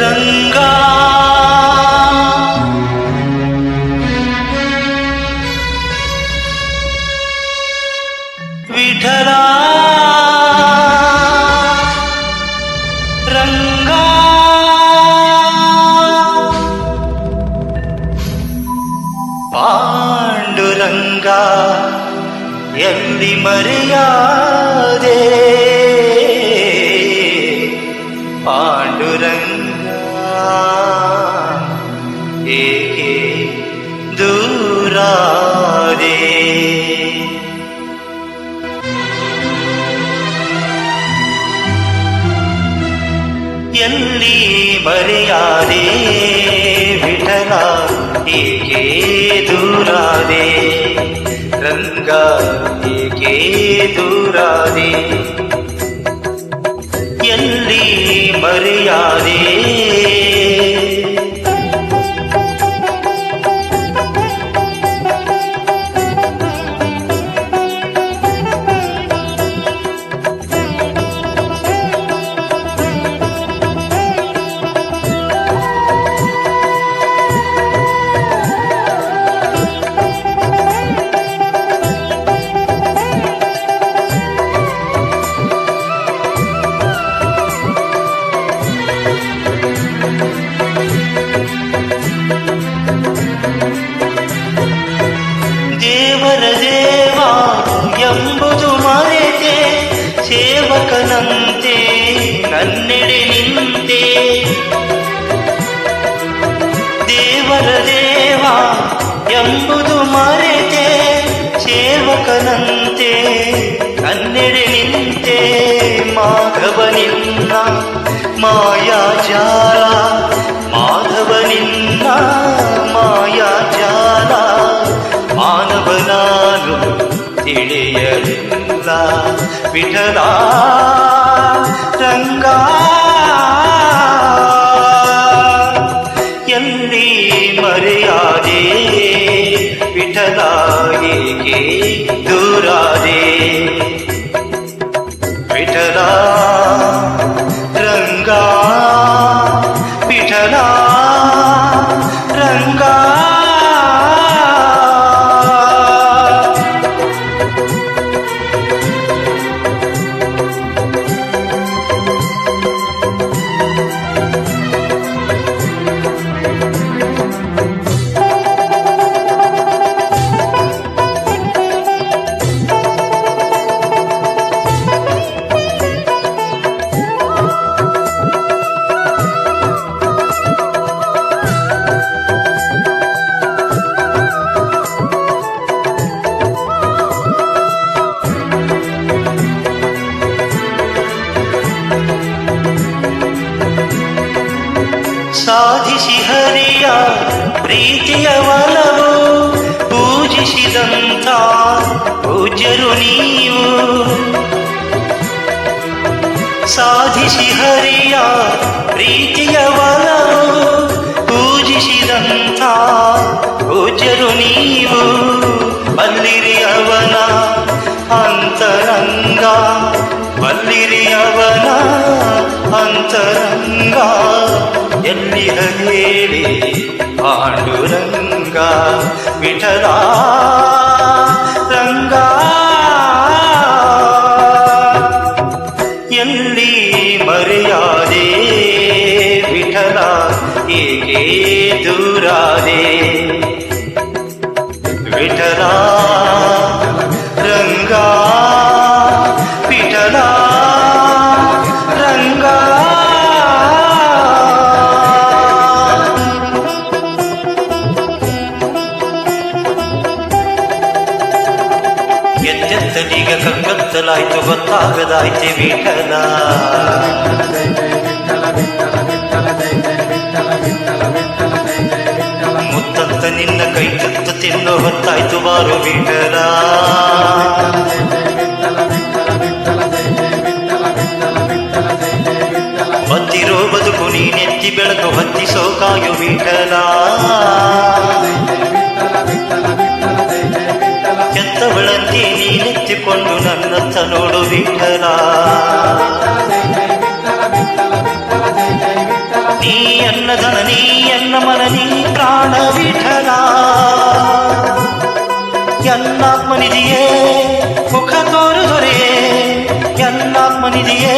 ರಂಗಾ ವಿಠಲ ರಂಗಾ ಪಾಂಡುರಂಗ ಎಲ್ಲಿ ಮರೆಯಾದೆ ಪಾಂಡುರಂಗ ಏಕೆ ದೂರಾದೆ ಎಲ್ಲಿ ಮರೆಯಾದೆ ವಿಠಲ ಏಕೆ ದೂರಾದೆ ರಂಗ ಏಕೆ ದೂರಾದೆ ಎಲ್ಲಿ ಮರೆಯಾದೆ ದೇವರ ದೇವ ಎಂಬುದು ಮರೆತೆ ಸೇವಕನಂತೆ ನನ್ನೆಡೆ ನಿಂತೆ ದೇವರ ದೇವ ಎಂಬುದು ಮರೆತೆ ಸೇವಕನಂತೆ ನನ್ನೆಡೆ ನಿಂತೆ ಮಾಧವನಿನ್ನ ಮಾಯಾಜಾಲ ಮಾಧವನಿನ್ನ ಮಾಯಾಜಾಲ ಮಾನವನಾನು ತಿಳಿಯಲಿಲ್ಲ ವಿಠಲ ರಂಗ ಎಲ್ಲಿ ಮರೆಯಾದೆ ವಿಠಲ ಏಕೆ ದೂರಾದೆ ವಿಠಲ ರಂಗ ವಿಠಲ ರಂಗ ಸಾಧಿಸಿ ಹರಿಯ ಪ್ರೀತಿಯ ಒಲವು ಪೂಜಿಸಿದಂಥ ಪೂಜ್ಯರು ನೀವು ಸಾಧಿಸಿ ಹರಿಯ ಪ್ರೀತಿಯ ಒಲವು ಪೂಜಿಸಿದಂಥ ಪೂಜ್ಯರು ನೀವು ಬಲ್ಲಿರಿ ಅವನ ಅಂತರಂಗ ಬಲ್ಲಿರಿ ಅವನ ಅಂತರಂಗ ಎಲ್ಲಿ ಹೇಳಿ ಪಾಂಡುರಂಗ ವಿಠಲ ರಂಗ ಎಲ್ಲಿ ಮರೆಯಾದೆ ವಿಠಲ ಏಕೆ ದೂರಾದೆ ವಿಠಲ ರಂಗ ವಿಠಲ ರಂಗ ಎದ್ದೆತ್ತಲೀಗ ಕಗ್ಗತ್ತಲಾಯ್ತು ಗೊತ್ತಾಗದಾಯ್ತೆ ವಿಠಲ ಮುತ್ತಂತ ನಿನ್ನ ಕೈ ತುತ್ತು ತಿನ್ನೋ ಹೊತ್ತಾಯ್ತು ಬಾರು ವಿಠಲ ಬತ್ತಿರೋ ಬದುಕು ನೀನೆತ್ತಿ ಬೆಳಕು ಹತ್ತಿಸೋ ಕಾಯು ವಿಠಲ ಕೆತ್ತವಳಂತೆ ನೀನೆತ್ತಿಕೊಂಡು ನನ್ನತ್ತ ನೋಡು ವಿಠಲ ನೀ ಎನ್ನ ಧನ ನೀ ಎನ್ನ ಮನ ನೀ ಪ್ರಾಣ ವಿಠಲ ಎನ್ನಾತ್ಮನಿಧಿಯೇ ಮುಖ ತೋರು ದೊರೆಯೇ ಎನ್ನಾತ್ಮನಿಧಿಯೇ